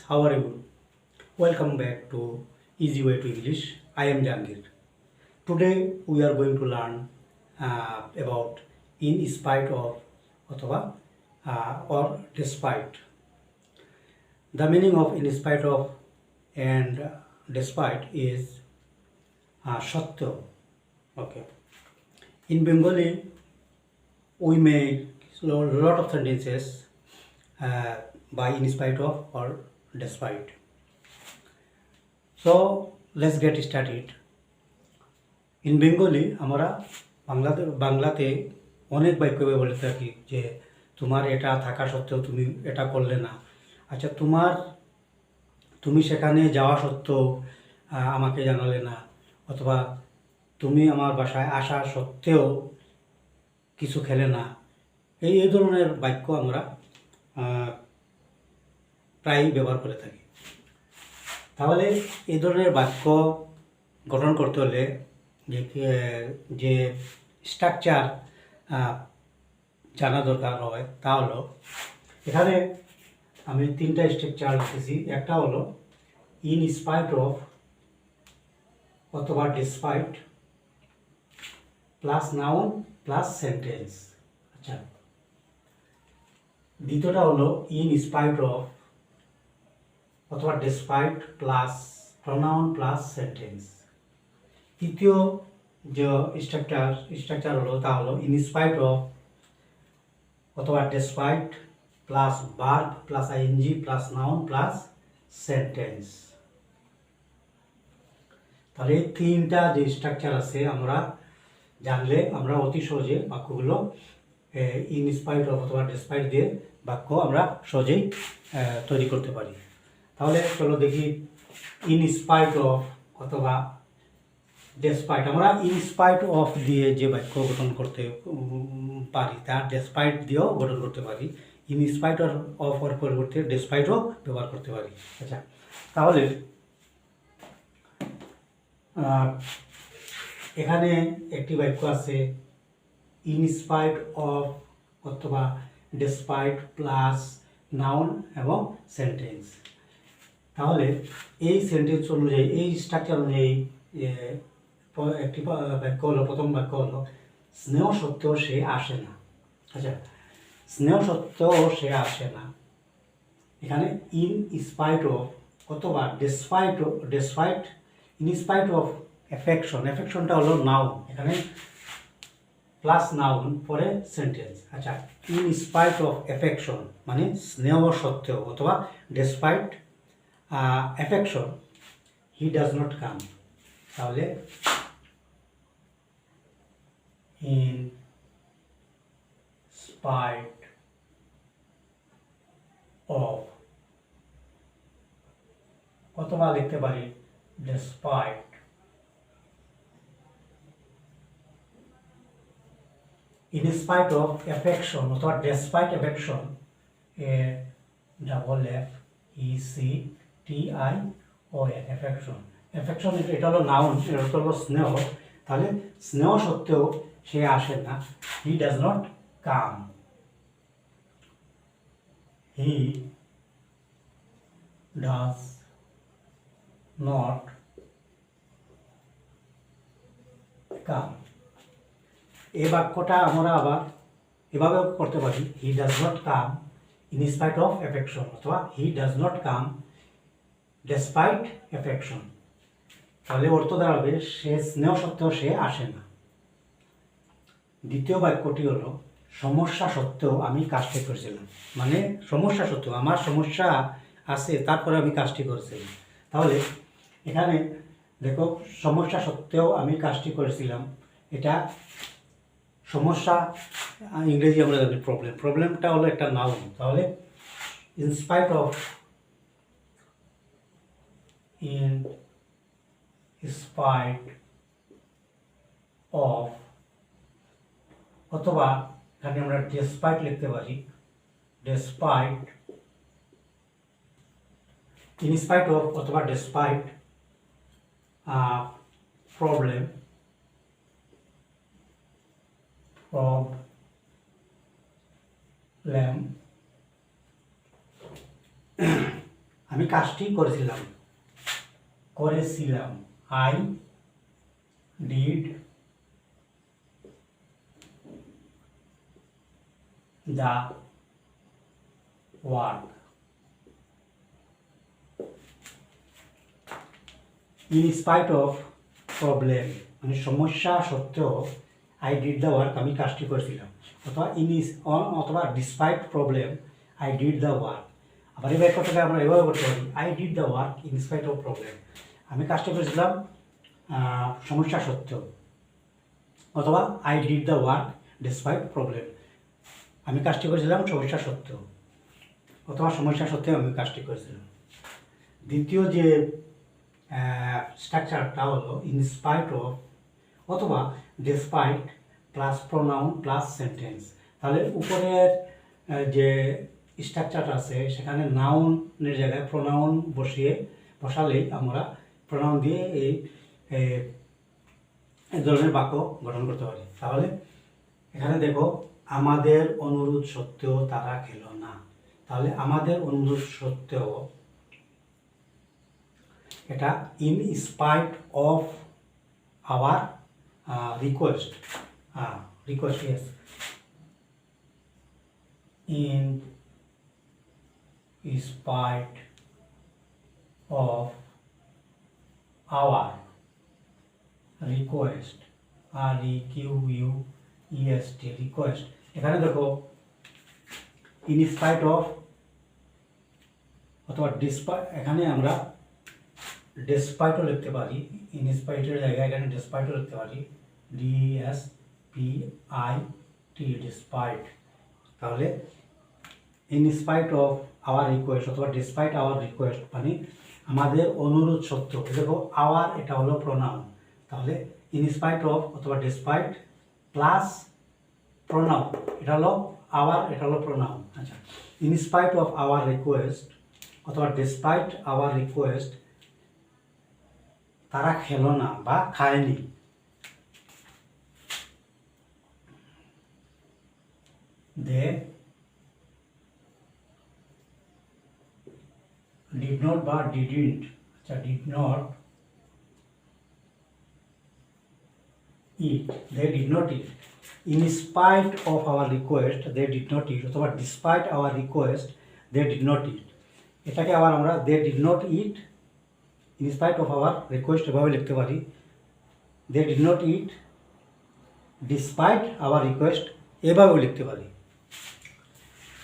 how are you? Welcome back to Easy Way to English. I am Jangir. Today we are going to learn about in spite of অথবা or despite. The meaning of in spite of and despite is সত্ত্বেও. Okay. In Bengali, we make a lot of sentences by in spite of or despite. So let's get started. In Bengali আমরা বাংলাতে অনেক বাক্য বলে থাকি যে তোমার এটা থাকা সত্ত্বেও তুমি এটা করলে না। আচ্ছা, তুমি সেখানে যাওয়া সত্ত্বেও আমাকে জানালে না, অথবা তুমি আমার বাসায় আসা সত্ত্বেও কিছু খেলে না। এই ধরনের বাক্য আমরা প্রায়ই ব্যবহার করে থাকি। তাহলে এই ধরনের বাক্য গঠন করতে হলে যে স্ট্রাকচার জানা দরকার হয় তা হলো, এখানে আমি তিনটা স্ট্রাকচার লিখেছি। একটা হলো ইন স্পাইট অফ অথবা despite plus noun plus sentence. আচ্ছা, দ্বিতীয়টা হলো ইন স্পাইট অফ অথবা despite plus pronoun plus sentence. তৃতীয় যে স্ট্রাকচার হলো তা হলো ইন স্পাইট অফ অথবা despite plus verb plus ING plus noun plus sentence. তাহলে এই তিনটা যে স্ট্রাকচার আছে আমরা জানলে আমরা অতি সহজে বাক্যগুলো ইন স্পাইট অফ অথবা ডিসপাইট দিয়ে বাক্য আমরা সহজেই তৈরি করতে পারি। তাহলে চলো দেখি ইন স্পাইট অফ অথবা ডেসপাইট। আমরা ইন স্পাইট অফ দিয়ে যে বাক্য গঠন করতে পারি তার ডেসপাইট দিয়েও গঠন করতে পারি। ইন স্পাইট অফ এর পরিবর্তে ডেসপাইটও ব্যবহার করতে পারি। আচ্ছা, তাহলে এখানে একটি বাক্য আছে ইন স্পাইট অফ অথবা ডেসপাইট প্লাস নাউন এবং সেন্টেন্স। তাহলে এই সেন্টেন্স অনুযায়ী, এই স্ট্রাকচার অনুযায়ী একটি বাক্য হলো, প্রথম বাক্য হলো স্নেহ সত্ত্বেও সে আসে না। আচ্ছা, স্নেহ সত্ত্বেও সে আসে না, এখানে ইন স্পাইট অফ অথবা ডেসপাইট ইন স্পাইট অফ এফেকশনটা হলো নাউন, এখানে প্লাস নাউন পরে সেন্টেন্স। আচ্ছা, ইন স্পাইট অফ এফেকশন মানে স্নেহ সত্ত্বেও, অথবা despite affection he does not come। তাহলে in spite of অথবা লিখতে পারি despite in spite of affection অথবা despite affection a double F E C TION affection এটা হলো নাউন, এটা হলো স্নেহ। তাহলে স্নেহ সত্ত্বেও সে আসে না, he does not come. He does not come. এই বাক্যটা আমরা আবার এভাবে করতে পারি, he does not come in spite of affection অথবা he does not come despite affection. তাহলে অর্থ দাঁড়াবে সে স্নেহ সত্ত্বেও সে আসে না। দ্বিতীয় বাক্যটি হলো সমস্যা সত্ত্বেও আমি কাজটি করেছিলাম, মানে সমস্যা সত্ত্বেও আমার সমস্যা আছে তারপরে আমি কাজটি করেছিলাম। তাহলে এখানে দেখো, সমস্যা সত্ত্বেও আমি কাজটি করেছিলাম, এটা সমস্যা ইংরেজি আমরা জানি প্রবলেমটা হলো একটা নাউন। তাহলে in spite of in spite of অথবা এখানে আমরা despite লিখতে পারি, despite in spite of অথবা despite problem আমি কাজটি করেছিলাম I did the work in spite of problem, মানে সমস্যা সত্ত্বেও আই ডিড দ্য ওয়ার্ক, আমি কাজটি করেছিলাম। অথবা despite problem I did the work. আবার এই বাক্যটাকে আমরা এভাবে করতে পারি, I did the work in spite of problem, আমি কাজটি করেছিলাম সমস্যা সত্ত্বেও। অথবা I did the work despite problem, আমি কাজটি করেছিলাম সমস্যা সত্ত্বেও। অথবা সমস্যা সত্ত্বেও আমি কাজটি করেছিলাম। দ্বিতীয় যে স্ট্রাকচারটা হলো ইনস্পাইট অফ অথবা despite plus pronoun plus sentence. তাহলে উপরের যে স্ট্রাকচারটা আছে সেখানে নাউনের জায়গায় প্রোনাউন বসালেই আমরা প্রোনাউন দিয়ে এই ধরনের বাক্য গঠন করতে পারি। তাহলে এখানে দেখো, আমাদের অনুরোধ সত্ত্বেও তারা খেলো না। তাহলে আমাদের অনুরোধ সত্ত্বেও, এটা in spite of our request, yes, in spite of our request, request. এখানে দেখো, ইন স্পাইট অফ অথবা ডিসপাইট, এখানে আমরা ডেসপাইটও লিখতে পারি। ইন স্পাইটের জায়গায় এখানে ডেসপাইটও লিখতে পারি, DSPIT, ডিসপাইট। তাহলে in spite of our request অথবা ডিসপাইট আওয়ার রিকোয়েস্ট, মানে আমাদের অনুরোধ সত্ত্বেও। দেখো, আওয়ার এটা হলো প্রোনাউন, তাহলে ইন স্পাইট অফ অথবা ডিসপাইট প্লাস প্রোনাউন, এটা হলো আওয়ার, এটা হলো প্রোনাউন। আচ্ছা, in spite of our request অথবা ডিসপাইট আওয়ার রিকোয়েস্ট, তারা খেলো না বা খায়নি। দে ডিড নট বা ডিডন্ট, আচ্ছা, did not eat, they did not eat. In spite of our request they did not eat, অথবা despite our request they did not eat। এটাকে আবার আমরা they did not eat in spite of our request এভাবে লিখতে পারি, they did not eat despite our request এভাবেও লিখতে পারি।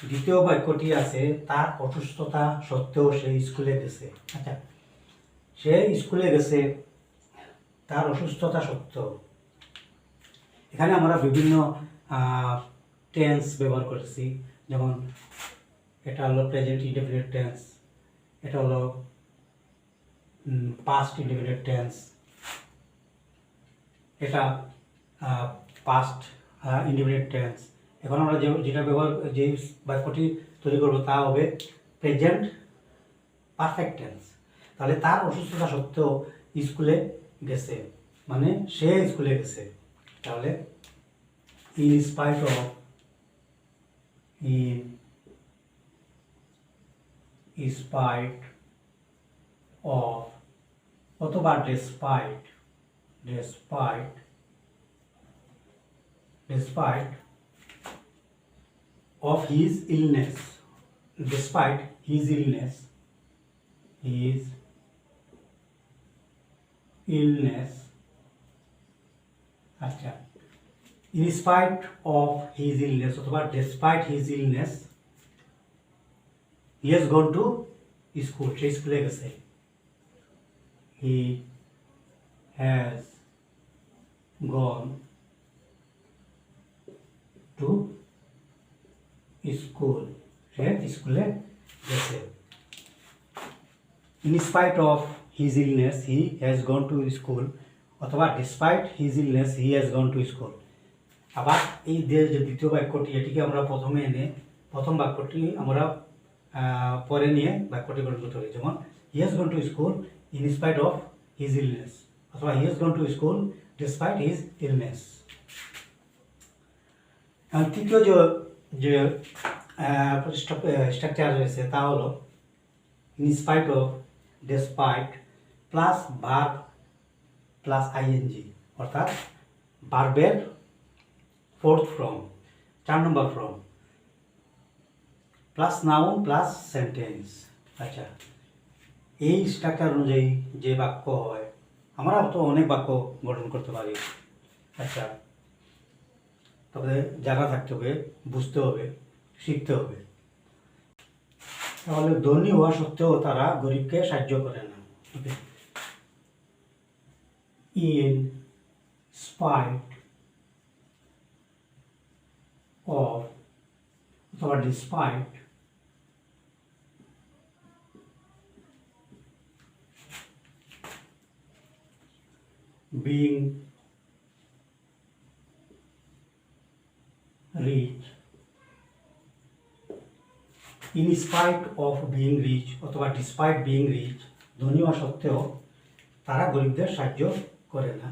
দ্বিতীয় বাক্যটি আছে, তার অসুস্থতা সত্ত্বেও সে স্কুলে গেছে। আচ্ছা, সে স্কুলে গেছে তার অসুস্থতা সত্ত্বেও। এখানে আমরা বিভিন্ন টেন্স ব্যবহার করেছি, যেমন এটা হলো প্রেজেন্ট ইনডেফিনিট টেন্স, এটা হলো পাস্ট ইনডেফিনিট টেন্স, এটা পাস্ট ইনডেফিনিট টেন্স। এখন আমরা যে বাক্যটি তৈরি করবো তা হবে প্রেজেন্ট পারফেক্ট টেন্স। তাহলে তার অসুস্থতা সত্ত্বেও স্কুলে গেছে, মানে সে স্কুলে গেছে। তাহলে ইন স্পাইট অফ, অথবা despite of his illness, despite his illness, আচ্ছা, in spite of his illness অথবা despite his illness he has gone to school, সে স্কুলে গেছে। he has gone to school, সে স্কুলে গেছে। in spite of his illness he has gone to school অথবা despite his illness he has gone to school। আবার এই যে দ্বিতীয় বাক্যটি, এটিকে আমরা প্রথমে এনে প্রথম বাক্যটি আমরা পরে নিয়ে বাক্যটি গঠন করতে পারি। যেমন he has gone to school in spite of his illness অথবা he has gone to school despite his illness। তৃতীয় যে স্ট্রাকচার রয়েছে তা হলো in spite of, despite plus verb plus ING, অর্থাৎ ভার্বের fourth form, 4 number form, plus noun plus sentence. আচ্ছা, এই স্ট্রাকচার অনুযায়ী যে বাক্য হয়, আমরা তো অনেক বাক্য গঠন করতে পারি। আচ্ছা, তবে জানা থাকতে হবে, বুঝতে হবে, শিখতে হবে। তাহলে ধনী হওয়া সত্ত্বেও তারা গরিবকে সাহায্য করে না। ইন স্পাইট অফ অথবা despite being rich, in spite of being rich অথবা despite being rich, ধনী হওয়া সত্ত্বেও তারা গরিবদের সাহায্য করে না।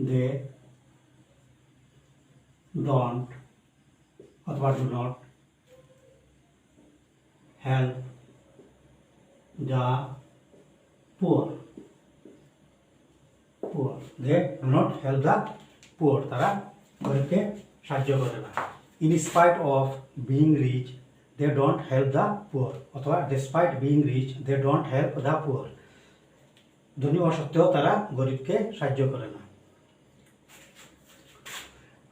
they don't অথবা do not help the poor, they do not help the poor, তারা গরিবকে সাহায্য করে না। in spite of being rich, they don't help the poor অথবা despite being rich, they don't help the poor, ধনী হওয়া সত্ত্বেও তারা গরিবকে সাহায্য করে না।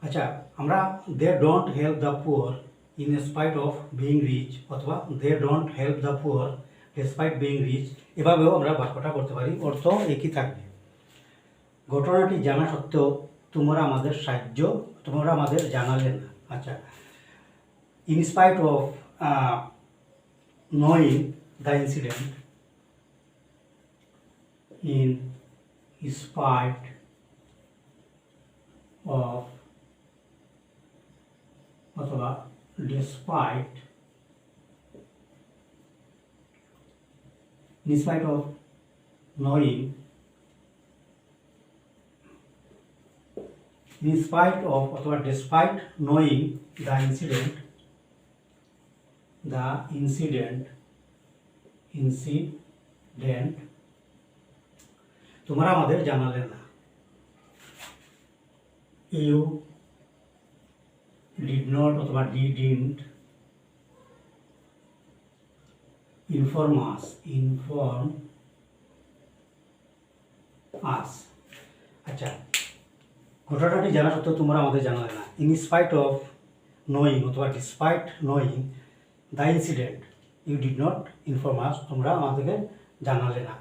আচ্ছা, আমরা they don't help the poor in spite of being rich অথবা they don't help the poor despite being rich, এভাবেও আমরা বাক্যটা করতে পারি, অর্থ একই থাকবে। ঘটনাটি জানা সত্ত্বেও তোমরা আমাদের জানালে না। আচ্ছা, in spite of knowing the incident, in spite of অথবা despite, in spite of knowing, in spite of অথবা despite knowing the incident, তোমরা আমাদের জানালে না। you did not অথবা didn't inform us, আচ্ছা, ঘটনাটি জানা সত্ত্বেও তোমরা আমাদের জানালে না। in spite of knowing অথবা despite knowing the incident, you did not inform us, তোমরা আমাদেরকে জানালে না।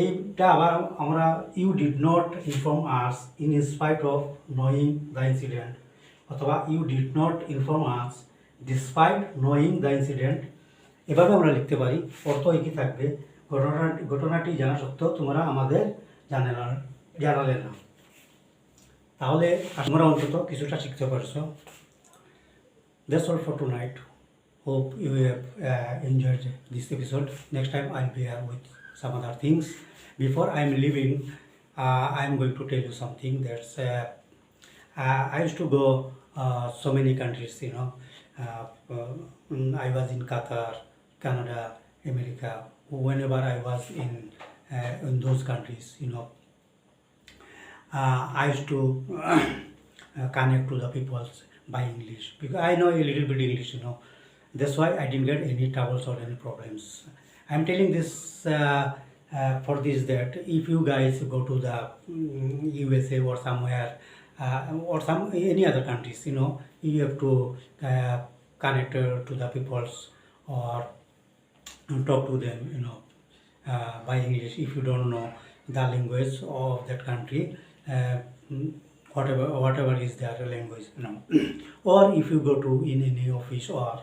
এইটা আবার আমরা you did not inform us in spite of knowing the incident অথবা you did not inform us despite knowing the incident, এভাবে আমরা লিখতে পারি, অর্থ একই থাকবে। ঘটনাটি জানা সত্ত্বেও তোমরা আমাদের জানালে না। তাহলে তোমরা অন্তত কিছুটা শিখতে পারছো। That's all for tonight. Hope you have enjoyed this episode. Next time I'll be here with some other things. Before I'm leaving, I'm going to tell you something. That's I used to go so many countries, I was in Qatar, Canada, America. Whenever I was in those countries, I used to connect to the people by English, because I know a little bit English, That's why I didn't get any troubles or any problems. I'm telling this for this, that if you guys go to the USA or somewhere or any other countries, you have to connect to the peoples or talk to them, by English. If you don't know the language of that country, whatever is their language, or if you go to in any office or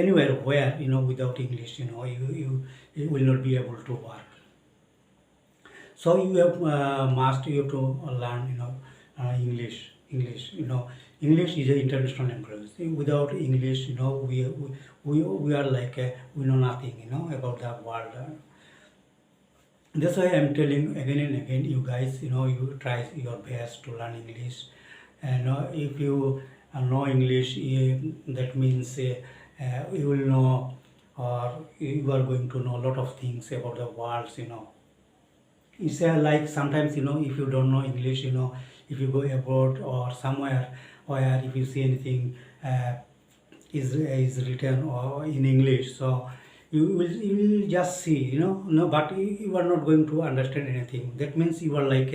anywhere where, without English, you will not be able to work. So you have you have to learn, English. English is an international language. Without English, we are like we know nothing, about the world. That's why I'm telling again and again, you guys, you try your best to learn English. And if you know English, that means you will know or you are going to know a lot of things about the worlds, It's like sometimes, if you don't know English, if you go abroad or somewhere where if you see anything is written or in English, so you will just see, no, but you are not going to understand anything. That means you are like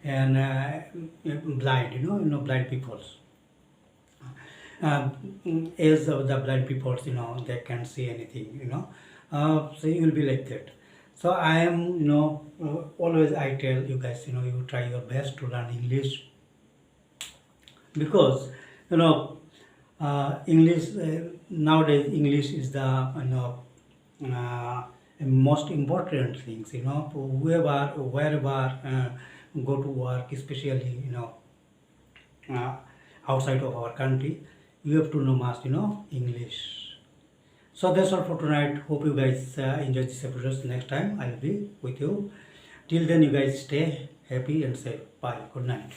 blind, blind peoples. As of the blind peoples, they can't see anything, so you will be like that. So I am, always I tell you guys, you try your best to learn English, because English, nowadays English is the uh, most important things, wherever go to work, especially uh, outside of our country, you have to know must English. So that's all for tonight. Hope you guys enjoy this episode. Next time I'll be with you. Till then, you guys stay happy and safe. Bye. Good night.